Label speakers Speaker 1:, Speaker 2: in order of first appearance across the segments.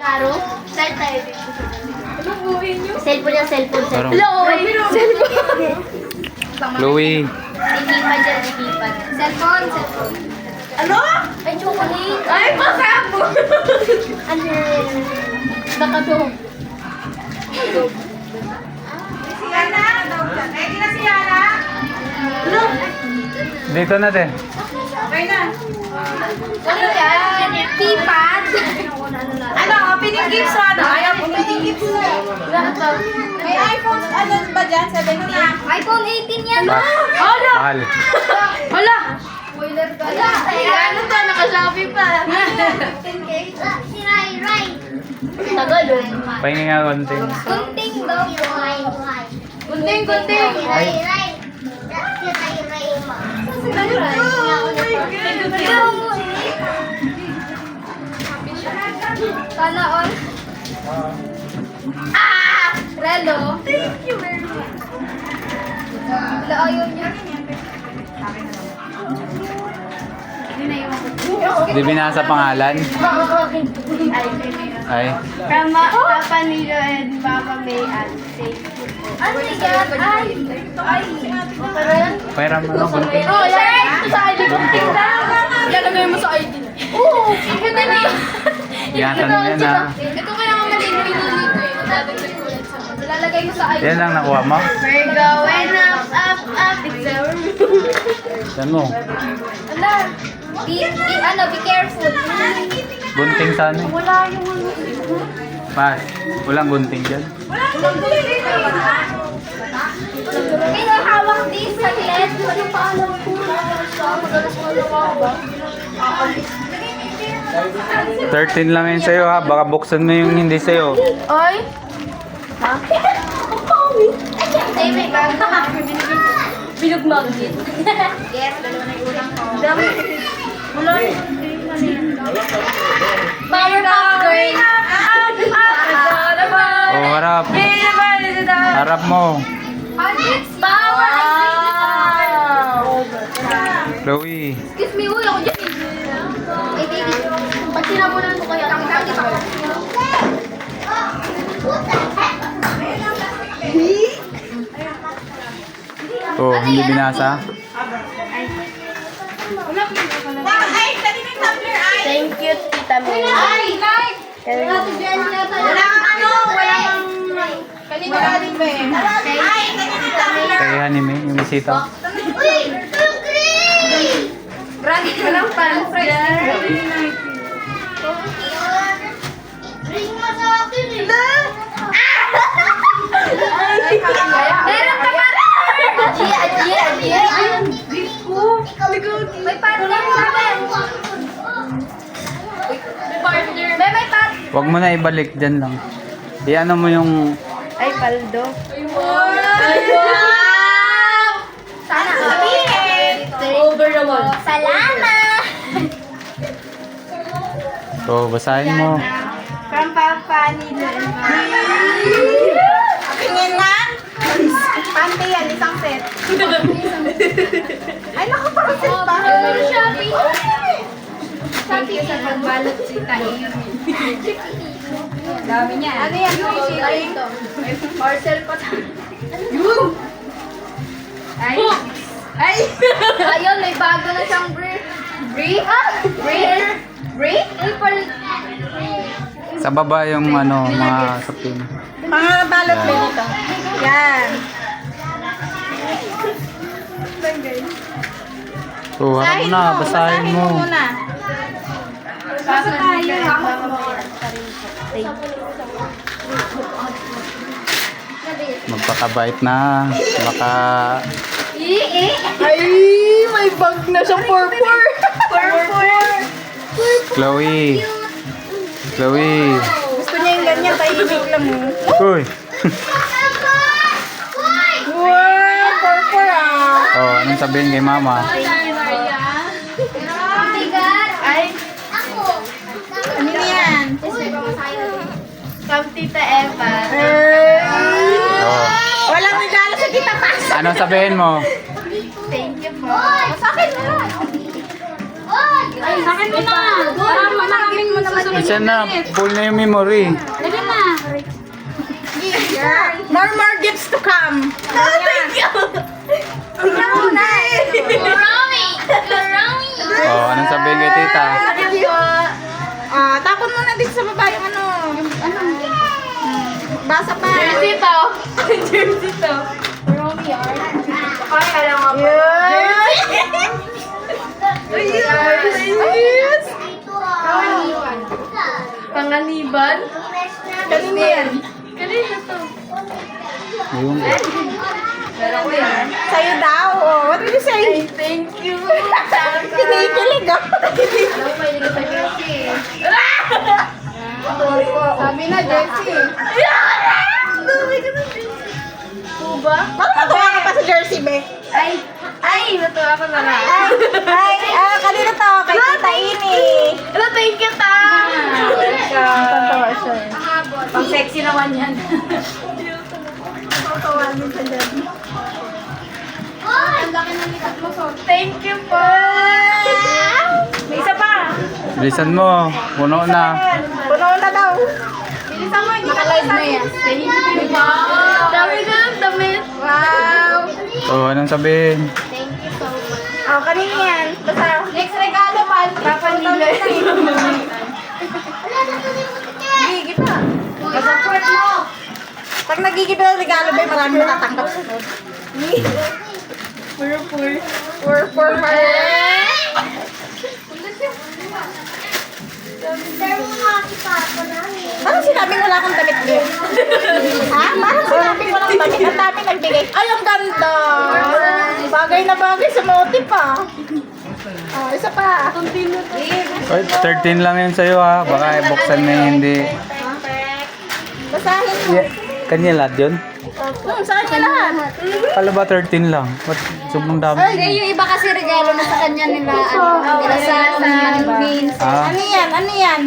Speaker 1: Aro? Start tayo dito. Anong buhay niyo? Cellphone yan, cellphone.
Speaker 2: Parang-
Speaker 1: Cellphone.
Speaker 2: Chloe.
Speaker 1: Lipad yan, lipad. Cellphone, cellphone. Ano? Ay, chocolate. Ay, masamo! Ano yun? Nakadog.
Speaker 3: Si Yana? Ready na si Yana?
Speaker 2: Dito na din.
Speaker 3: Okay na.
Speaker 1: Ano yan? Keypad.
Speaker 3: Ano, opening gifts o ano? Ayaw, opening gifts. May iPhone, ano ba dyan? 17?
Speaker 1: iPhone 18 yan.
Speaker 2: Mahal.
Speaker 1: Hala! Spoiler ka lang. Ano to? Nakasabi pa. 15K. Si Rai Rai. Tagal oh.
Speaker 2: Pahingi nga konting.
Speaker 1: Kunting daw. Kunting, kunting. Si
Speaker 2: Ay.
Speaker 1: Rai Rai. Si Rai Rai. Si Rai Rai. Sana all. Ah! Relo. Thank you very much. Wala ayaw niya.
Speaker 2: Hindi binasa pangalan. Ay.
Speaker 1: From Papa Nilo and Mama May and thank you. Ano yan? Ay!
Speaker 2: Pairam mo lang konting.
Speaker 1: Oh, yan! Ito sa ID ko. Lalagay mo sa ID. Oo! Ito din eh.
Speaker 2: Ingatan mo yan ah.
Speaker 1: Ito kaya ang maliit pinulito eh. Dadagdag ko lang sa lalagay mo sa ID.
Speaker 2: Yan lang nakuha mo.
Speaker 1: We're going up, up, up. It's our
Speaker 2: Yan mo.
Speaker 1: Ala! Be careful.
Speaker 2: Gunting sana.
Speaker 1: Wala yung ano.
Speaker 2: Pas. Walang gunting dyan.
Speaker 1: Kaya hawak din sa LED. Ano pa alam ko? Madalas mo ba?
Speaker 2: 13 lang yun sa'yo ha. Baka buksan mo yung hindi sa'yo.
Speaker 1: Oy! Ha? Ay, may bago. Bilog magnet. Yes, dalawa na yung ulang ko. Dami. Wala. Power pop girl.
Speaker 2: Oh, harap. Harap mo.
Speaker 1: Power.
Speaker 2: Chloe.
Speaker 1: Excuse me, uy, ako dyan eh. Ay, baby. Pag sinabunan mo kayo, ang tagi pa.
Speaker 2: Oh, hindi binasa.
Speaker 3: Ay, dali na yung tumbler, ay.
Speaker 1: Thank you, Tita May. Ay, like!
Speaker 3: Wala kang ano, wala kang... Kanina galing ba eh? Ay, dali na yung tumbler.
Speaker 2: Kaya ni May, yung bisita.
Speaker 1: Uy! Grabe ka lang pan, Fred. Bring mo sa akin eh. Meron ka pa rin! Adjie. May partner sa akin. May part.
Speaker 2: Huwag mo na ibalik dyan lang. Iano mo yung...
Speaker 1: Ay, paldo. Wow! Sana over the wall. Salamat!
Speaker 2: So, basahin mo.
Speaker 1: From Papa Nilo and Mama.
Speaker 3: Tingin na. Pante yan, isang set. Ay, naku, parang set pa.
Speaker 1: Shopee. Thank you sa pagbalot si Tair. Dami niya.
Speaker 3: Ano yan, free shipping?
Speaker 1: Parcel pa. Yun! Ay! Ay! Ayun, may bago na siyang brief. Brief? Brief? Brief? Ay,
Speaker 2: Sa baba yung ano, mga sapin.
Speaker 3: Mga balot ba dito? Yan.
Speaker 2: So, harap mo na, basahin mo.
Speaker 3: muna.
Speaker 1: Basa tayo.
Speaker 2: Magpakabait na. Baka...
Speaker 3: Ay, may bag na siya, purpur.
Speaker 2: Chloe. Chloe.
Speaker 3: Gusto niya yung ganyan, tahimik lang.
Speaker 2: Uy.
Speaker 3: Wow, purpur ah.
Speaker 2: Oh, anong sabihin kay mama?
Speaker 1: Thank you, Maria. Ay,
Speaker 3: Ano yan?
Speaker 1: from Tita Eva.
Speaker 2: Oh.
Speaker 3: Walang regalo sa kita pa.
Speaker 2: Anong sabihin mo?
Speaker 1: Thank you po.
Speaker 3: Sa akin na lang.
Speaker 1: Sa akin mo na. Para maraming mo naman.
Speaker 2: Isa na, full na yung memory.
Speaker 1: Dali na.
Speaker 3: More gifts to come. Thank you.
Speaker 1: Marami.
Speaker 2: Oh, anong sabihin kay tita?
Speaker 3: Tapon mo na dito sa baba yung ano. Yung ano. Basa pa.
Speaker 1: Jersey to. Jersey to. Marami Ay, alam mo.
Speaker 3: Yes.
Speaker 1: Panganiban?
Speaker 3: Kanina yan.
Speaker 1: Kanina to.
Speaker 2: Yung,
Speaker 1: Meron ko yan.
Speaker 3: Sa'yo daw. Oh, what did you say?
Speaker 1: Thank you.
Speaker 3: Kinikilig ako.
Speaker 1: Alam mo, may ligat sa jersey.
Speaker 3: Sabi na, Jessie.
Speaker 1: Tuba?
Speaker 3: Bakit natuwa ka pa sa jersey, be?
Speaker 1: Ay, natuwa ko na lang.
Speaker 3: Kanina to. Kay Tita Ini.
Speaker 1: Thank you, ta.
Speaker 3: Tantawa siya eh.
Speaker 1: Pang sexy naman yan. Ang laki ng likat mo, so. Thank you po.
Speaker 3: May isa pa.
Speaker 2: bilisan mo. Puno na.
Speaker 3: Puno na daw. Bilisan mo, hindi ka
Speaker 1: Naka-live na yan. Thank you po. Dami na, damit.
Speaker 3: Wow.
Speaker 2: Oh, anong sabihin?
Speaker 1: Thank you so much.
Speaker 3: Oh, kanina yan. Basta,
Speaker 1: Next regalo, Pal. Papa Nilo.
Speaker 3: gigip pa.
Speaker 1: Support mo.
Speaker 3: Pag nagigip na regalo, be, marami matatanggap sunod. Pur. Parang sinabing wala akong damit, be. Ha? Parang sinabing walang damit. Ang dami nagbigay. Ay, ang ganda. Bagay na bagay sa motif, pa. Oh, isa pa.
Speaker 2: Oy, 13 lang yun sa'yo ha. Baka ibuksan na yung hindi.
Speaker 3: Basahin mo.
Speaker 2: Yeah. Kanya lahat yun?
Speaker 3: Sa kanya lahat.
Speaker 2: Kala ba 13 lang? Ba't sobrang dami?
Speaker 1: Yung iba kasi regalo na sa kanya nila. Nila sa means.
Speaker 2: Ah,
Speaker 3: Ano yan?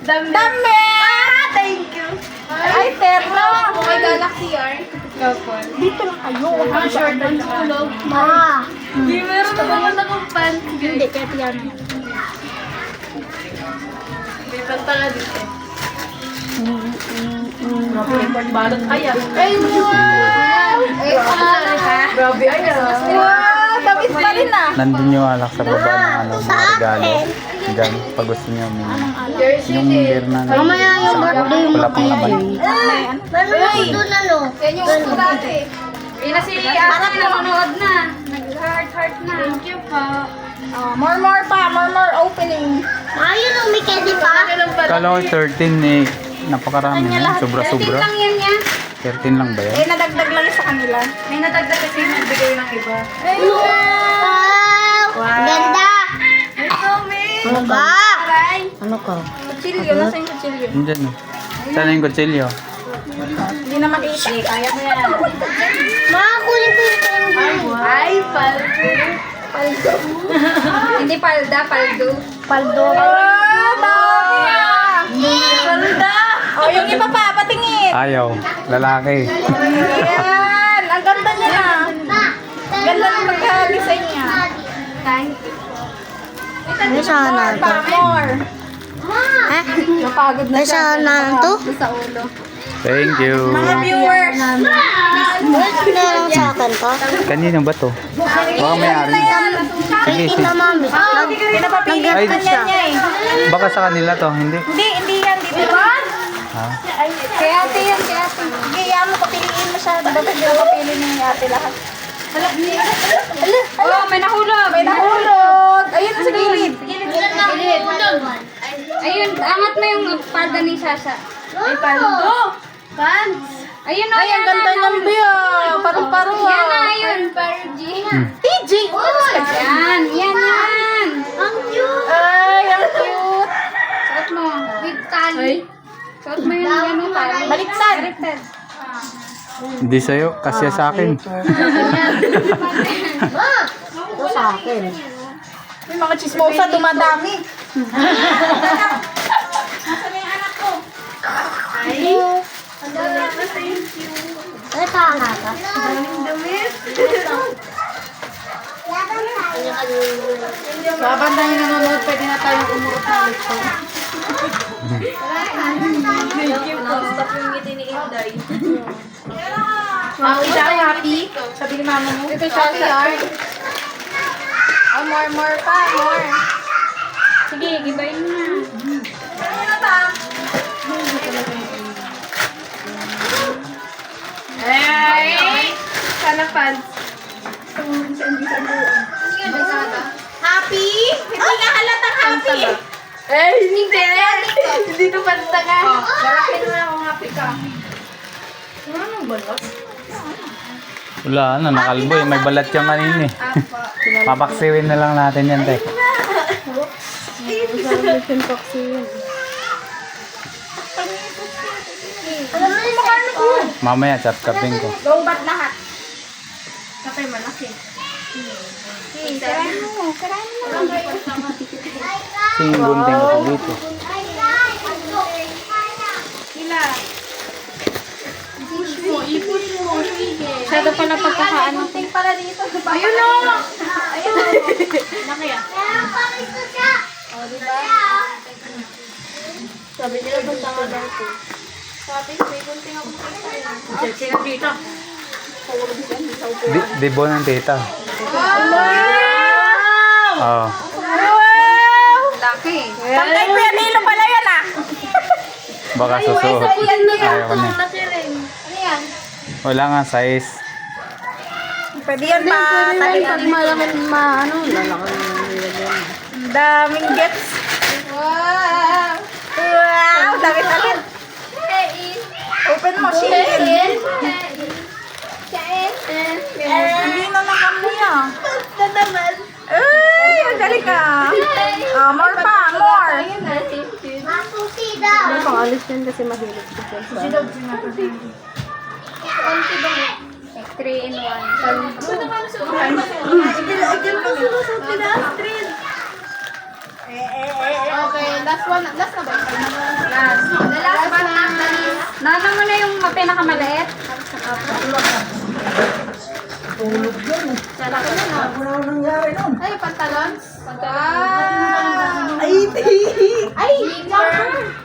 Speaker 3: Dami! Thank you. Ay, terno.
Speaker 1: May Galaxy yarn.
Speaker 3: Dito lang kayo.
Speaker 1: Ang short ang tulog. Hindi, meron na naman akong pants.
Speaker 3: Hindi, kaya yan.
Speaker 1: May panta nga dito. Balot kaya.
Speaker 3: Ay, wow!
Speaker 1: Grabe ay
Speaker 3: Wow! Damit pa rin ah.
Speaker 2: nandun yung alak sa baba ng ano, mga regalo. Diyan, pag gusto niyo. Yung beer na
Speaker 1: Mamaya yung birthday mo.
Speaker 2: wala pang laman.
Speaker 1: Doon ano? Yan yung gusto dati. Yun na si Ate nanonood na. Nag-heart na. Thank you po.
Speaker 3: More pa. More opening.
Speaker 1: Ayun ang may candy pa.
Speaker 2: Kala ko 13 eh. Napakarami na. Sobra-sobra.
Speaker 1: lang yan yan.
Speaker 2: 13 lang ba yan?
Speaker 3: Eh, nadagdag lang sa kanila.
Speaker 1: May natagdag kasi nagbigay ng iba.
Speaker 3: Ay,
Speaker 1: Wow! Ganda! Ito, May! Ano ba?
Speaker 3: kutsilyo. Nasa yung kutsilyo?
Speaker 2: Diyan. Sana yung kutsilyo.
Speaker 3: Hindi na makita.
Speaker 1: Kaya mo yan. Makakuling ko yung paldo. Ay, paldo. Paldo. Hindi palda, paldo. Paldo.
Speaker 3: Palda! Oh, yung iba pa, patingin.
Speaker 2: Ayaw. Lalaki.
Speaker 3: Ayan, ang ganda niya na. Ganda ng pagka-design niya.
Speaker 1: Thank you.
Speaker 3: More. Napagod na siya.
Speaker 1: Sa ulo.
Speaker 2: Thank you.
Speaker 3: Mga viewers.
Speaker 1: Meron sa akin to.
Speaker 2: Kanino ba to? Baka may-ari. Sige, sige.
Speaker 1: Mami.
Speaker 3: Pinapapilitan niya eh.
Speaker 2: Baka sa kanila to, hindi.
Speaker 3: Hindi yan. Dito.
Speaker 2: Ha?
Speaker 3: Kaya ate yan, kaya ate. Kaya mo, papiliin mo siya. Dapat pinapapili ni ate lahat.
Speaker 1: Oh, may nahulog.
Speaker 3: May nahulog. Ayun, sa gilid.
Speaker 1: Ayun, angat mo yung palda ni Sasha. Ay, paldo. Pants. Ayun o,
Speaker 3: Ay, ang ganda ng view. Parang-paro.
Speaker 1: Yan na, ayun. G.
Speaker 3: TJ.
Speaker 1: Yan, yan. Ang cute.
Speaker 3: Ay, ang cute.
Speaker 1: Suot mo. With tali. Suot mo yung ano, tali.
Speaker 3: Baliktad.
Speaker 1: Baliktad.
Speaker 2: Hindi sa'yo, kasya sa akin.
Speaker 3: May mga chismosa, dumadami. Nasaan na yung anak ko?
Speaker 1: Ay. Ay, tama ka. Daming damit.
Speaker 3: Babang na yung nanonood, pwede na tayong umurot na ulit po.
Speaker 1: Non-stop yung ngiti ni Inday.
Speaker 3: Happy daw, happy. Sabi ni mama mo. Ito siya art. Oh, more pa, more.
Speaker 1: Sige, gibayin mo na.
Speaker 3: Ay! Sana fans. Happy? Hindi nga halatang happy.
Speaker 1: Eh, hindi. Hindi to panta ka.
Speaker 3: Larakin mo na kung happy ka.
Speaker 2: Wala na, nakalbo eh. May balat yung kanina eh. Papaksiwin na lang natin yan, te.
Speaker 3: Alam mo yung mukha ko.
Speaker 2: Mamaya, chap-chapin ko.
Speaker 3: Lombat lahat. Kapay malaki. Karain mo.
Speaker 2: Sing gunting ko dito.
Speaker 3: Sila. I-push mo. Masyado pa na pagkakaano. Gunting pala dito. Ayun o! Ayun o! Laki ah. O, diba?
Speaker 1: Sabi nila ba tanga daw ko?
Speaker 3: Sabi, may gunting ako makita. Sila dito.
Speaker 2: Dibo ng tita.
Speaker 3: Wow!
Speaker 2: Oo.
Speaker 3: Wow!
Speaker 1: Laki.
Speaker 3: Pagkay Kuya Nilo pala yan ah.
Speaker 2: Baka susuot. Ayaw ko na.
Speaker 1: Laki rin.
Speaker 3: Ano yan?
Speaker 2: Wala nga size.
Speaker 3: Pwede yan pa.
Speaker 1: Pag malaki ano, lalaki ng nilagyan.
Speaker 3: Ang daming gets. Wow! Wow! Damit-damit. Open mo, Shein. Hindi na nakamoy ah. Ay, ang galing ka. Ah, more pa, more.
Speaker 1: May pangalis yan kasi mahilig ko po sa... 3 in 1.
Speaker 3: Okay, last one. Last na ba?
Speaker 1: Last. The last one na the list.
Speaker 3: Nana mo na yung pinakamaliit. Ay, pantalons? Ay, ay, jumper.